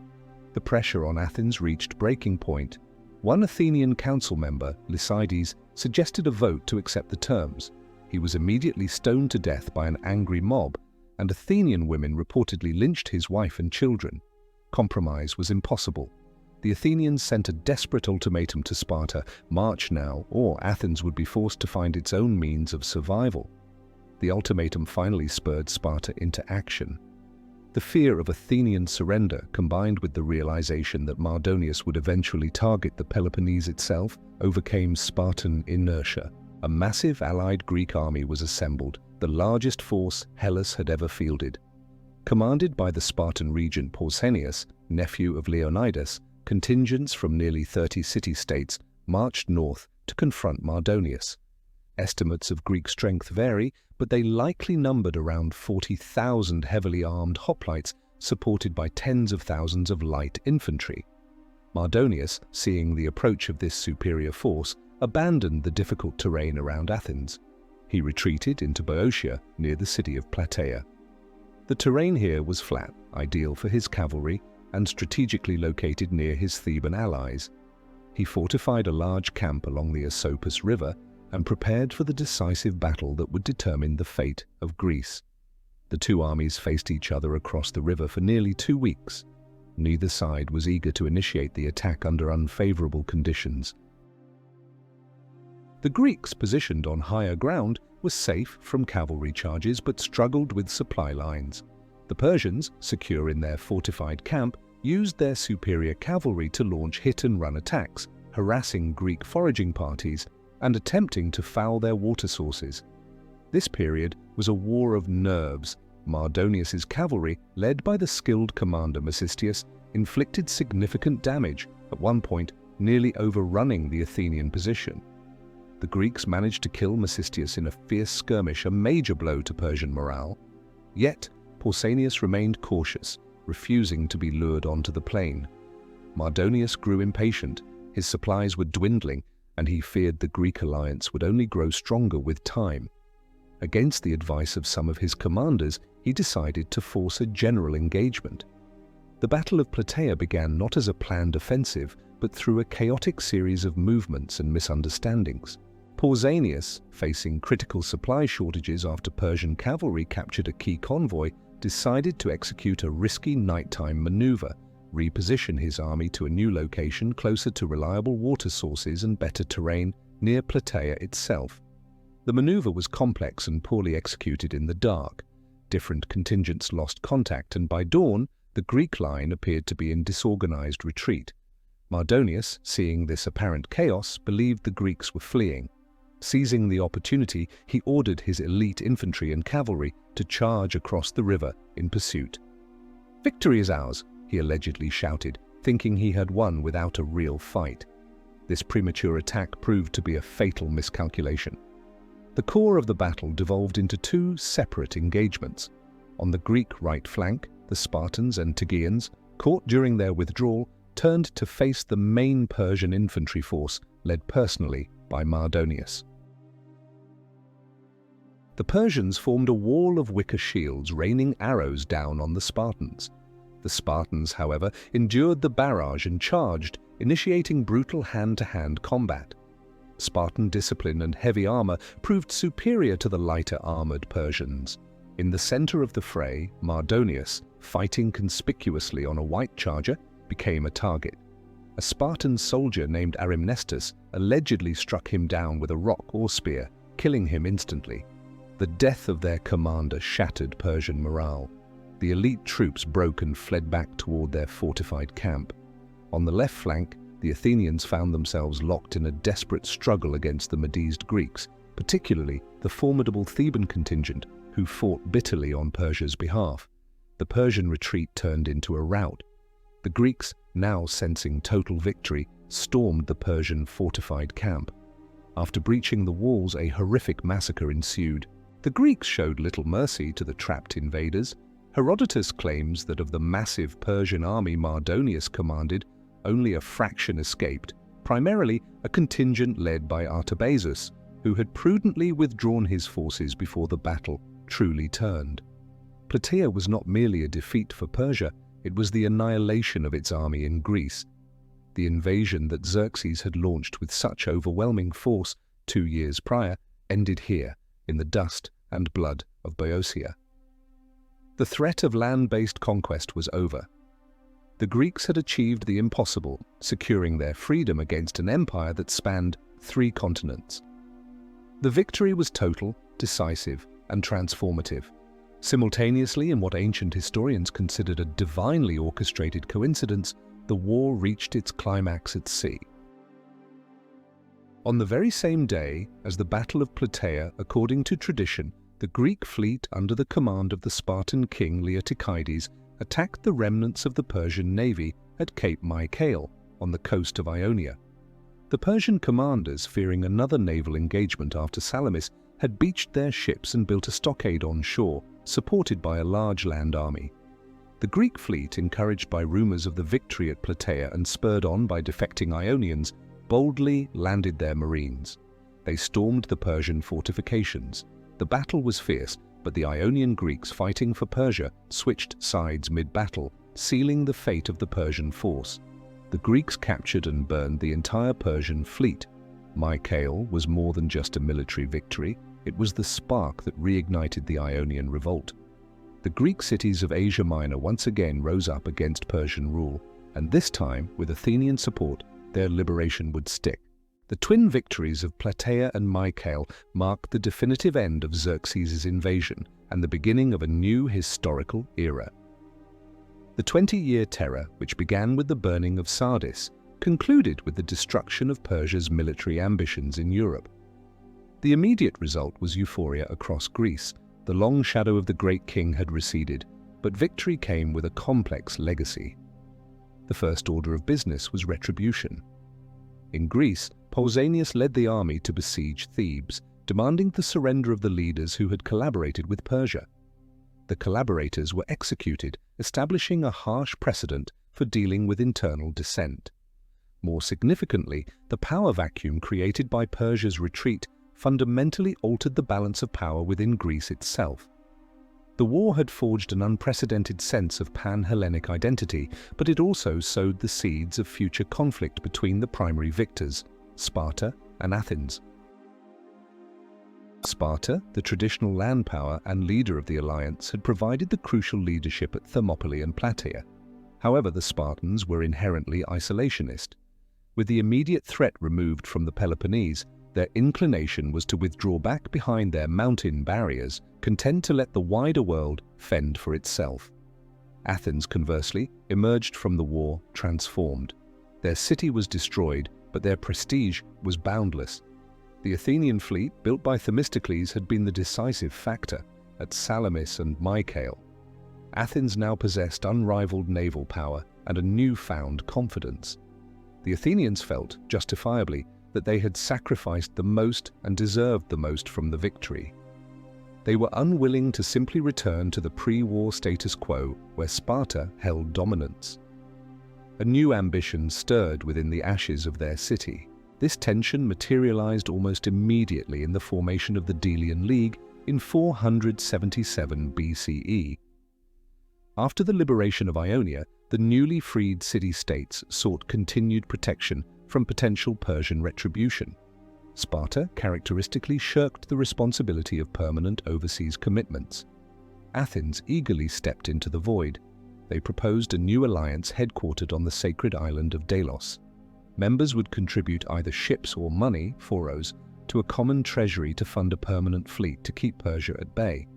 The pressure on Athens reached breaking point. One Athenian council member, Lycides, suggested a vote to accept the terms. He was immediately stoned to death by an angry mob, and Athenian women reportedly lynched his wife and children. Compromise was impossible. The Athenians sent a desperate ultimatum to Sparta: march now, or Athens would be forced to find its own means of survival. The ultimatum finally spurred Sparta into action. The fear of Athenian surrender, combined with the realization that Mardonius would eventually target the Peloponnese itself, overcame Spartan inertia. A massive allied Greek army was assembled, the largest force Hellas had ever fielded. Commanded by the Spartan regent Pausanias, nephew of Leonidas, contingents from nearly 30 city-states marched north to confront Mardonius. Estimates of Greek strength vary, but they likely numbered around 40,000 heavily armed hoplites supported by tens of thousands of light infantry. Mardonius, seeing the approach of this superior force, abandoned the difficult terrain around Athens. He retreated into Boeotia, near the city of Plataea. The terrain here was flat, ideal for his cavalry, and strategically located near his Theban allies. He fortified a large camp along the Asopus River and prepared for the decisive battle that would determine the fate of Greece. The two armies faced each other across the river for nearly 2 weeks. Neither side was eager to initiate the attack under unfavorable conditions. The Greeks, positioned on higher ground, were safe from cavalry charges but struggled with supply lines. The Persians, secure in their fortified camp, used their superior cavalry to launch hit-and-run attacks, harassing Greek foraging parties and attempting to foul their water sources. This period was a war of nerves. Mardonius's cavalry, led by the skilled commander Mecistius, inflicted significant damage, at one point nearly overrunning the Athenian position. The Greeks managed to kill Mecistius in a fierce skirmish, a major blow to Persian morale. Yet, Pausanias remained cautious, refusing to be lured onto the plain. Mardonius grew impatient. His supplies were dwindling, and he feared the Greek alliance would only grow stronger with time. Against the advice of some of his commanders, he decided to force a general engagement. The Battle of Plataea began not as a planned offensive, but through a chaotic series of movements and misunderstandings. Pausanias, facing critical supply shortages after Persian cavalry captured a key convoy, decided to execute a risky nighttime maneuver, reposition his army to a new location closer to reliable water sources and better terrain near Plataea itself. The maneuver was complex and poorly executed in the dark. Different contingents lost contact, and by dawn, the Greek line appeared to be in disorganized retreat. Mardonius, seeing this apparent chaos, believed the Greeks were fleeing. Seizing the opportunity, he ordered his elite infantry and cavalry to charge across the river in pursuit. "Victory is ours," he allegedly shouted, thinking he had won without a real fight. This premature attack proved to be a fatal miscalculation. The core of the battle devolved into two separate engagements. On the Greek right flank, the Spartans and Tegeans, caught during their withdrawal, turned to face the main Persian infantry force, led personally by Mardonius. The Persians formed a wall of wicker shields, raining arrows down on the Spartans. The Spartans, however, endured the barrage and charged, initiating brutal hand-to-hand combat. Spartan discipline and heavy armor proved superior to the lighter armored Persians. In the center of the fray, Mardonius, fighting conspicuously on a white charger, became a target. A Spartan soldier named Arimnestus allegedly struck him down with a rock or spear, killing him instantly. The death of their commander shattered Persian morale. The elite troops broke and fled back toward their fortified camp. On the left flank, the Athenians found themselves locked in a desperate struggle against the Medised Greeks, particularly the formidable Theban contingent, who fought bitterly on Persia's behalf. The Persian retreat turned into a rout. The Greeks, now sensing total victory, stormed the Persian fortified camp. After breaching the walls, a horrific massacre ensued. The Greeks showed little mercy to the trapped invaders. Herodotus claims that of the massive Persian army Mardonius commanded, only a fraction escaped, primarily a contingent led by Artabazus, who had prudently withdrawn his forces before the battle truly turned. Plataea was not merely a defeat for Persia, it was the annihilation of its army in Greece. The invasion that Xerxes had launched with such overwhelming force 2 years prior ended here, in the dust and blood of Boeotia. The threat of land-based conquest was over. The Greeks had achieved the impossible, securing their freedom against an empire that spanned 3 continents. The victory was total, decisive, and transformative. Simultaneously, in what ancient historians considered a divinely orchestrated coincidence, the war reached its climax at sea. On the very same day as the Battle of Plataea, according to tradition, the Greek fleet under the command of the Spartan king Leotychides attacked the remnants of the Persian navy at Cape Mycale on the coast of Ionia. The Persian commanders, fearing another naval engagement after Salamis, had beached their ships and built a stockade on shore, supported by a large land army. The Greek fleet, encouraged by rumors of the victory at Plataea and spurred on by defecting Ionians, boldly landed their marines. They stormed the Persian fortifications. The battle was fierce, but the Ionian Greeks fighting for Persia switched sides mid-battle, sealing the fate of the Persian force. The Greeks captured and burned the entire Persian fleet. Mycale was more than just a military victory, it was the spark that reignited the Ionian revolt. The Greek cities of Asia Minor once again rose up against Persian rule, and this time, with Athenian support, their liberation would stick. The twin victories of Plataea and Mycale marked the definitive end of Xerxes' invasion and the beginning of a new historical era. The 20-year terror, which began with the burning of Sardis, concluded with the destruction of Persia's military ambitions in Europe. The immediate result was euphoria across Greece. The long shadow of the great king had receded, but victory came with a complex legacy. The first order of business was retribution. In Greece, Pausanias led the army to besiege Thebes, demanding the surrender of the leaders who had collaborated with Persia. The collaborators were executed, establishing a harsh precedent for dealing with internal dissent. More significantly, the power vacuum created by Persia's retreat fundamentally altered the balance of power within Greece itself. The war had forged an unprecedented sense of pan-Hellenic identity, but it also sowed the seeds of future conflict between the primary victors, Sparta and Athens. Sparta, the traditional land power and leader of the alliance, had provided the crucial leadership at Thermopylae and Plataea. However, the Spartans were inherently isolationist. With the immediate threat removed from the Peloponnese, their inclination was to withdraw back behind their mountain barriers, content to let the wider world fend for itself. Athens, conversely, emerged from the war transformed. Their city was destroyed, but their prestige was boundless. The Athenian fleet, built by Themistocles, had been the decisive factor at Salamis and Mycale. Athens now possessed unrivaled naval power and a newfound confidence. The Athenians felt, justifiably, that they had sacrificed the most and deserved the most from the victory. They were unwilling to simply return to the pre-war status quo where Sparta held dominance. A new ambition stirred within the ashes of their city. This tension materialized almost immediately in the formation of the Delian League in 477 BCE. After the liberation of Ionia, the newly freed city-states sought continued protection from potential Persian retribution. Sparta characteristically shirked the responsibility of permanent overseas commitments. Athens eagerly stepped into the void. They proposed a new alliance headquartered on the sacred island of Delos. Members would contribute either ships or money, phoros, to a common treasury to fund a permanent fleet to keep Persia at bay.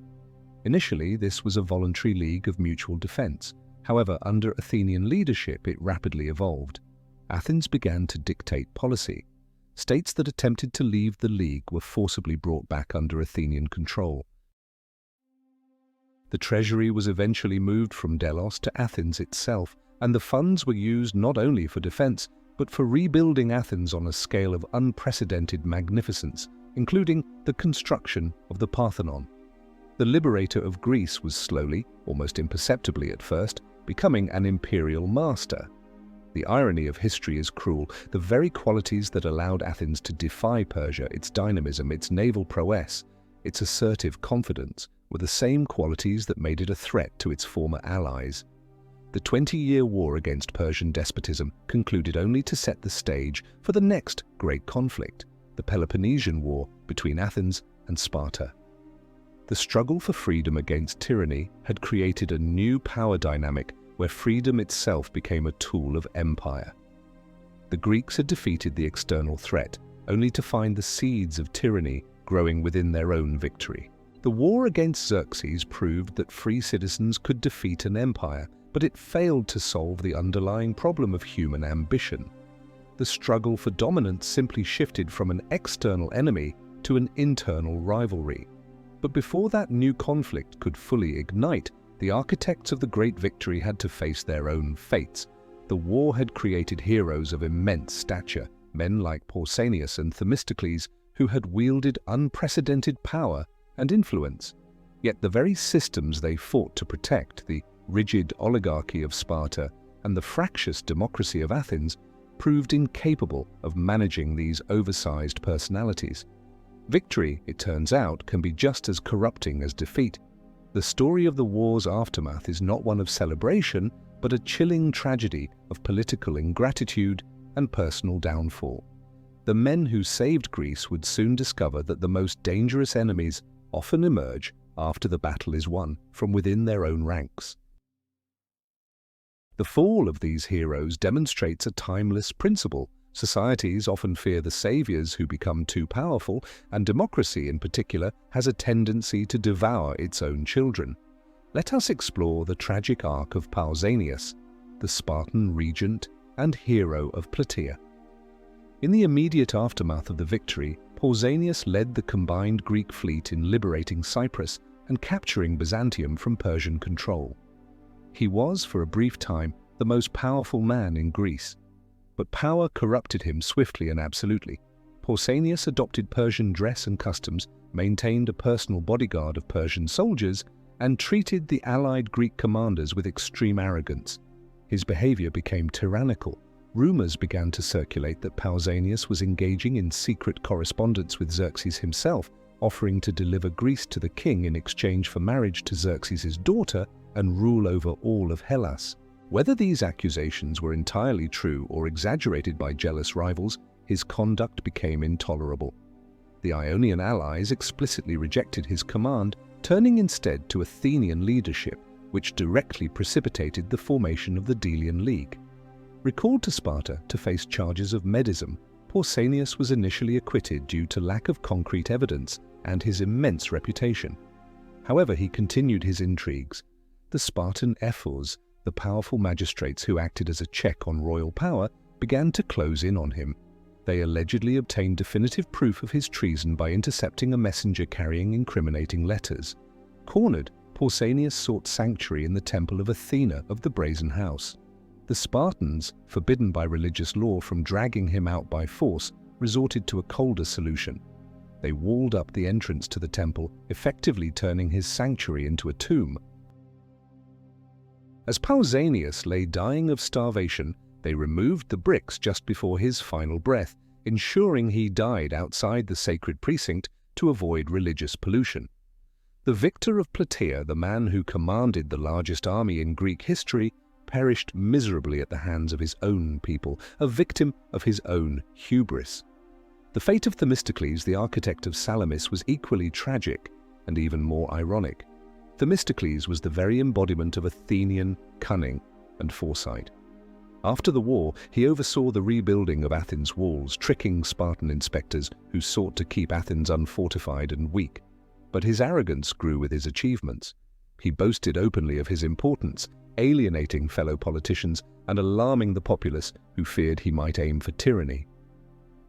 Initially, this was a voluntary league of mutual defense. However, under Athenian leadership, it rapidly evolved. Athens began to dictate policy. States that attempted to leave the league were forcibly brought back under Athenian control. The treasury was eventually moved from Delos to Athens itself, and the funds were used not only for defense, but for rebuilding Athens on a scale of unprecedented magnificence, including the construction of the Parthenon. The liberator of Greece was slowly, almost imperceptibly at first, becoming an imperial master. The irony of history is cruel. The very qualities that allowed Athens to defy Persia, its dynamism, its naval prowess, its assertive confidence, were the same qualities that made it a threat to its former allies. The 20-year war against Persian despotism concluded only to set the stage for the next great conflict, the Peloponnesian War between Athens and Sparta. The struggle for freedom against tyranny had created a new power dynamic where freedom itself became a tool of empire. The Greeks had defeated the external threat, only to find the seeds of tyranny growing within their own victory. The war against Xerxes proved that free citizens could defeat an empire, but it failed to solve the underlying problem of human ambition. The struggle for dominance simply shifted from an external enemy to an internal rivalry. But before that new conflict could fully ignite, the architects of the great victory had to face their own fates. The war had created heroes of immense stature, men like Pausanias and Themistocles, who had wielded unprecedented power and influence. Yet the very systems they fought to protect, the rigid oligarchy of Sparta and the fractious democracy of Athens, proved incapable of managing these oversized personalities. Victory, it turns out, can be just as corrupting as defeat. The story of the war's aftermath is not one of celebration, but a chilling tragedy of political ingratitude and personal downfall. The men who saved Greece would soon discover that the most dangerous enemies often emerge after the battle is won from within their own ranks. The fall of these heroes demonstrates a timeless principle. Societies often fear the saviors who become too powerful, and democracy in particular has a tendency to devour its own children. Let us explore the tragic arc of Pausanias, the Spartan regent and hero of Plataea. In the immediate aftermath of the victory, Pausanias led the combined Greek fleet in liberating Cyprus and capturing Byzantium from Persian control. He was, for a brief time, the most powerful man in Greece. But power corrupted him swiftly and absolutely. Pausanias adopted Persian dress and customs, maintained a personal bodyguard of Persian soldiers, and treated the allied Greek commanders with extreme arrogance. His behavior became tyrannical. Rumors began to circulate that Pausanias was engaging in secret correspondence with Xerxes himself, offering to deliver Greece to the king in exchange for marriage to Xerxes' daughter and rule over all of Hellas. Whether these accusations were entirely true or exaggerated by jealous rivals, his conduct became intolerable. The Ionian allies explicitly rejected his command, turning instead to Athenian leadership, which directly precipitated the formation of the Delian League. Recalled to Sparta to face charges of medism, Pausanias was initially acquitted due to lack of concrete evidence and his immense reputation. However, he continued his intrigues. The Spartan ephors, the powerful magistrates who acted as a check on royal power, began to close in on him. They allegedly obtained definitive proof of his treason by intercepting a messenger carrying incriminating letters. Cornered, Pausanias sought sanctuary in the temple of Athena of the Brazen House. The Spartans, forbidden by religious law from dragging him out by force, resorted to a colder solution. They walled up the entrance to the temple, effectively turning his sanctuary into a tomb. As Pausanias lay dying of starvation, they removed the bricks just before his final breath, ensuring he died outside the sacred precinct to avoid religious pollution. The victor of Plataea, the man who commanded the largest army in Greek history, perished miserably at the hands of his own people, a victim of his own hubris. The fate of Themistocles, the architect of Salamis, was equally tragic and even more ironic. Themistocles was the very embodiment of Athenian cunning and foresight. After the war, he oversaw the rebuilding of Athens' walls, tricking Spartan inspectors who sought to keep Athens unfortified and weak. But his arrogance grew with his achievements. He boasted openly of his importance, alienating fellow politicians and alarming the populace who feared he might aim for tyranny.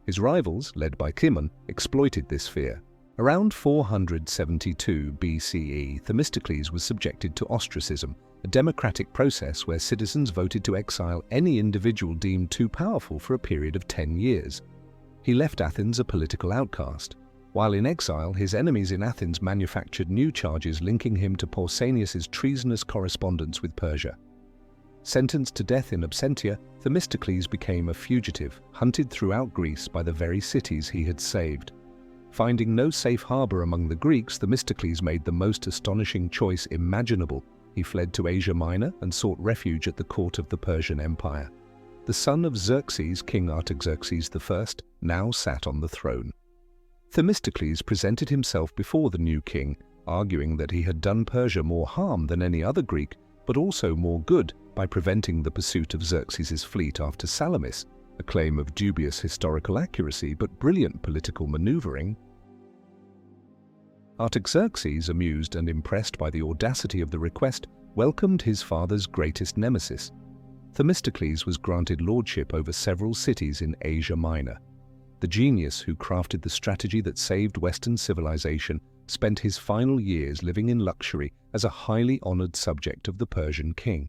His rivals, led by Cimon, exploited this fear. Around 472 BCE, Themistocles was subjected to ostracism, a democratic process where citizens voted to exile any individual deemed too powerful for a period of 10 years. He left Athens a political outcast. While in exile, his enemies in Athens manufactured new charges linking him to Pausanias' treasonous correspondence with Persia. Sentenced to death in absentia, Themistocles became a fugitive, hunted throughout Greece by the very cities he had saved. Finding no safe harbor among the Greeks, Themistocles made the most astonishing choice imaginable. He fled to Asia Minor and sought refuge at the court of the Persian Empire. The son of Xerxes, King Artaxerxes I, now sat on the throne. Themistocles presented himself before the new king, arguing that he had done Persia more harm than any other Greek, but also more good by preventing the pursuit of Xerxes' fleet after Salamis, a claim of dubious historical accuracy but brilliant political maneuvering. Artaxerxes, amused and impressed by the audacity of the request, welcomed his father's greatest nemesis. Themistocles was granted lordship over several cities in Asia Minor. The genius who crafted the strategy that saved Western civilization spent his final years living in luxury as a highly honored subject of the Persian king.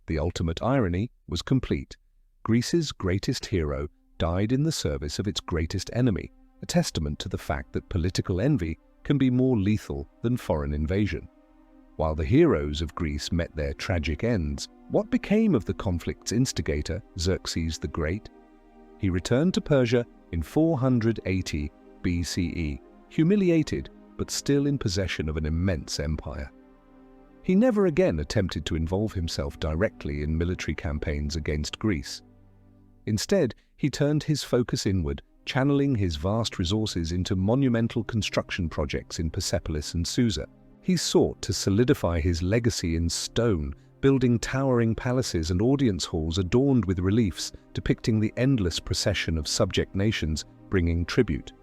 The ultimate irony was complete. Greece's greatest hero died in the service of its greatest enemy, a testament to the fact that political envy can be more lethal than foreign invasion. While the heroes of Greece met their tragic ends, what became of the conflict's instigator, Xerxes the Great? He returned to Persia in 480 BCE, humiliated but still in possession of an immense empire. He never again attempted to involve himself directly in military campaigns against Greece. Instead, he turned his focus inward, channeling his vast resources into monumental construction projects in Persepolis and Susa. He sought to solidify his legacy in stone, building towering palaces and audience halls adorned with reliefs depicting the endless procession of subject nations bringing tribute.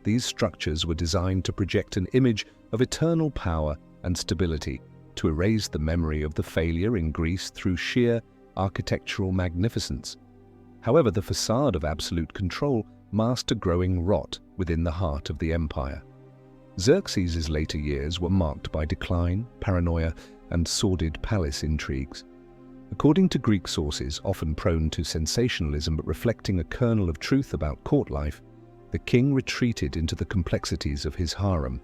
These structures were designed to project an image of eternal power and stability, to erase the memory of the failure in Greece through sheer architectural magnificence. However, the facade of absolute control masked a growing rot within the heart of the empire. Xerxes' later years were marked by decline, paranoia, and sordid palace intrigues. According to Greek sources, often prone to sensationalism but reflecting a kernel of truth about court life, the king retreated into the complexities of his harem.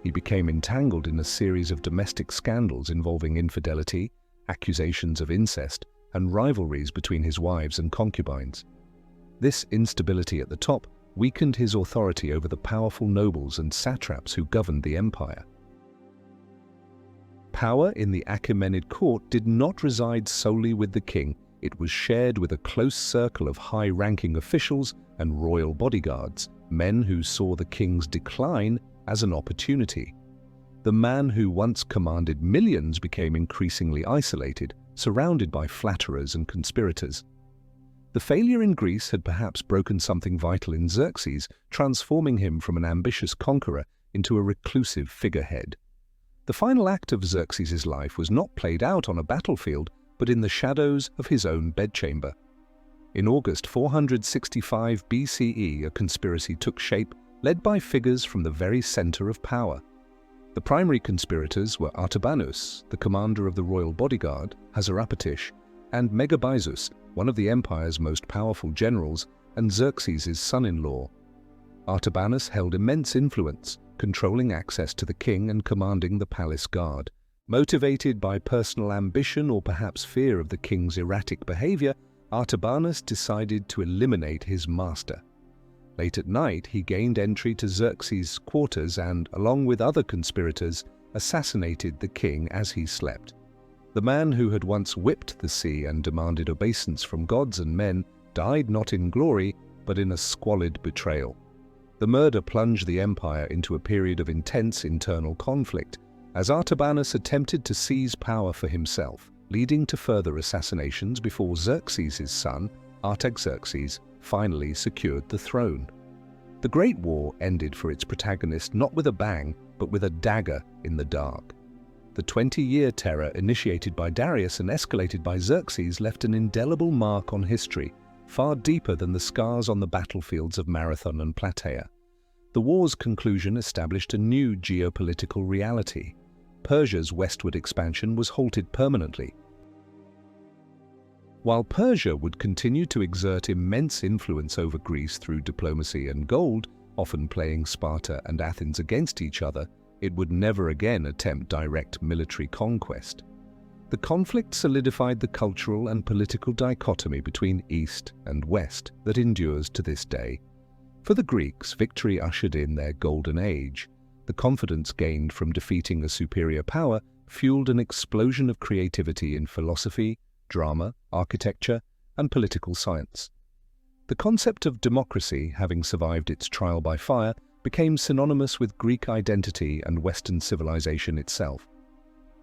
He became entangled in a series of domestic scandals involving infidelity, accusations of incest, and rivalries between his wives and concubines. This instability at the top weakened his authority over the powerful nobles and satraps who governed the empire. Power in the Achaemenid court did not reside solely with the king. It was shared with a close circle of high-ranking officials and royal bodyguards. men who saw the king's decline as an opportunity. The man who once commanded millions became increasingly isolated, surrounded by flatterers and conspirators. The failure in Greece had perhaps broken something vital in Xerxes, transforming him from an ambitious conqueror into a reclusive figurehead. The final act of Xerxes' life was not played out on a battlefield, but in the shadows of his own bedchamber. In August 465 BCE, a conspiracy took shape, led by figures from the very center of power. The primary conspirators were Artabanus, the commander of the royal bodyguard, Hasarapatish, and Megabyzus, one of the empire's most powerful generals and Xerxes' son-in-law. Artabanus held immense influence, controlling access to the king and commanding the palace guard. Motivated by personal ambition or perhaps fear of the king's erratic behavior, Artabanus decided to eliminate his master. Late at night, he gained entry to Xerxes' quarters and, along with other conspirators, assassinated the king as he slept. The man who had once whipped the sea and demanded obeisance from gods and men died not in glory, but in a squalid betrayal. The murder plunged the empire into a period of intense internal conflict, as Artabanus attempted to seize power for himself, leading to further assassinations before Xerxes' son, Artaxerxes, finally secured the throne. The Great War ended for its protagonist not with a bang, but with a dagger in the dark. The 20-year terror initiated by Darius and escalated by Xerxes left an indelible mark on history, far deeper than the scars on the battlefields of Marathon and Plataea. The war's conclusion established a new geopolitical reality. Persia's westward expansion was halted permanently. While Persia would continue to exert immense influence over Greece through diplomacy and gold, often playing Sparta and Athens against each other, it would never again attempt direct military conquest. The conflict solidified the cultural and political dichotomy between East and West that endures to this day. For the Greeks, victory ushered in their golden age. The confidence gained from defeating a superior power fueled an explosion of creativity in philosophy, drama, architecture, and political science. The concept of democracy, having survived its trial by fire, became synonymous with Greek identity and Western civilization itself.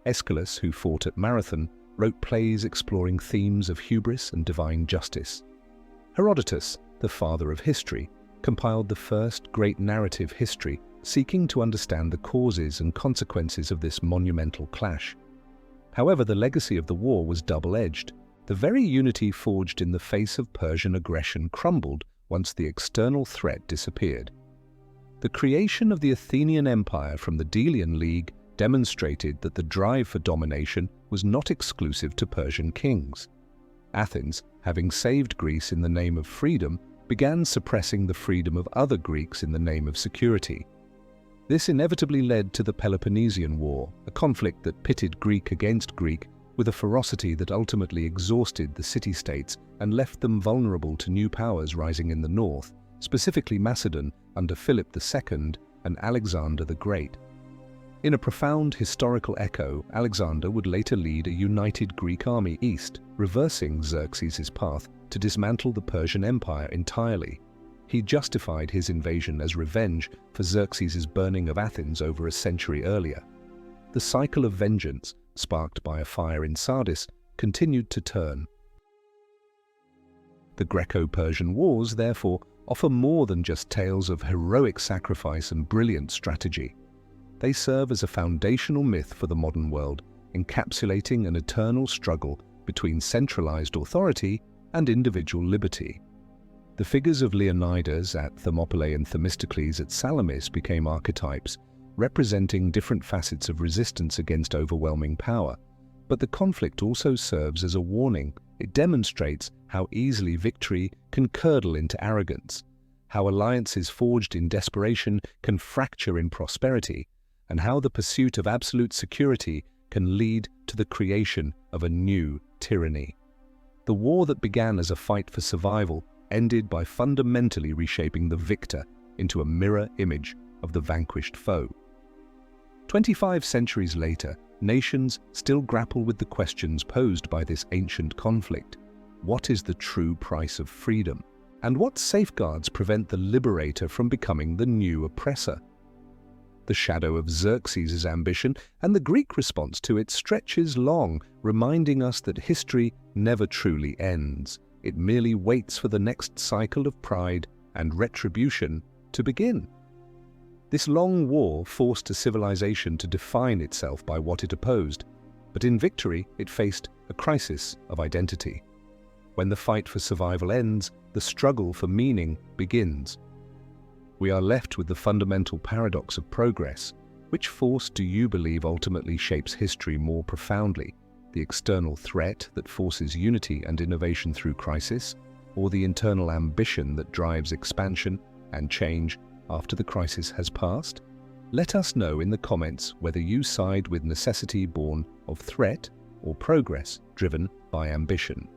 Aeschylus, who fought at Marathon, wrote plays exploring themes of hubris and divine justice. Herodotus, the father of history, compiled the first great narrative history, seeking to understand the causes and consequences of this monumental clash. However, the legacy of the war was double-edged. The very unity forged in the face of Persian aggression crumbled once the external threat disappeared. The creation of the Athenian Empire from the Delian League demonstrated that the drive for domination was not exclusive to Persian kings. Athens, having saved Greece in the name of freedom, began suppressing the freedom of other Greeks in the name of security. This inevitably led to the Peloponnesian War, a conflict that pitted Greek against Greek with a ferocity that ultimately exhausted the city-states and left them vulnerable to new powers rising in the north, specifically Macedon under Philip II and Alexander the Great. In a profound historical echo, Alexander would later lead a united Greek army east, reversing Xerxes' path to dismantle the Persian Empire entirely. He justified his invasion as revenge for Xerxes' burning of Athens over a century earlier. The cycle of vengeance, sparked by a fire in Sardis, continued to turn. The Greco-Persian Wars, therefore, offer more than just tales of heroic sacrifice and brilliant strategy. They serve as a foundational myth for the modern world, encapsulating an eternal struggle between centralized authority and individual liberty. The figures of Leonidas at Thermopylae and Themistocles at Salamis became archetypes, representing different facets of resistance against overwhelming power. But the conflict also serves as a warning. It demonstrates how easily victory can curdle into arrogance, how alliances forged in desperation can fracture in prosperity, and how the pursuit of absolute security can lead to the creation of a new tyranny. The war that began as a fight for survival ended by fundamentally reshaping the victor into a mirror image of the vanquished foe. 25 centuries later, nations still grapple with the questions posed by this ancient conflict. What is the true price of freedom? And what safeguards prevent the liberator from becoming the new oppressor? The shadow of Xerxes' ambition and the Greek response to it stretches long, reminding us that history never truly ends. It merely waits for the next cycle of pride and retribution to begin. This long war forced a civilization to define itself by what it opposed, but in victory it faced a crisis of identity. When the fight for survival ends, the struggle for meaning begins. We are left with the fundamental paradox of progress. Which force do you believe ultimately shapes history more profoundly? The external threat that forces unity and innovation through crisis, or the internal ambition that drives expansion and change after the crisis has passed? Let us know in the comments whether you side with necessity born of threat or progress driven by ambition.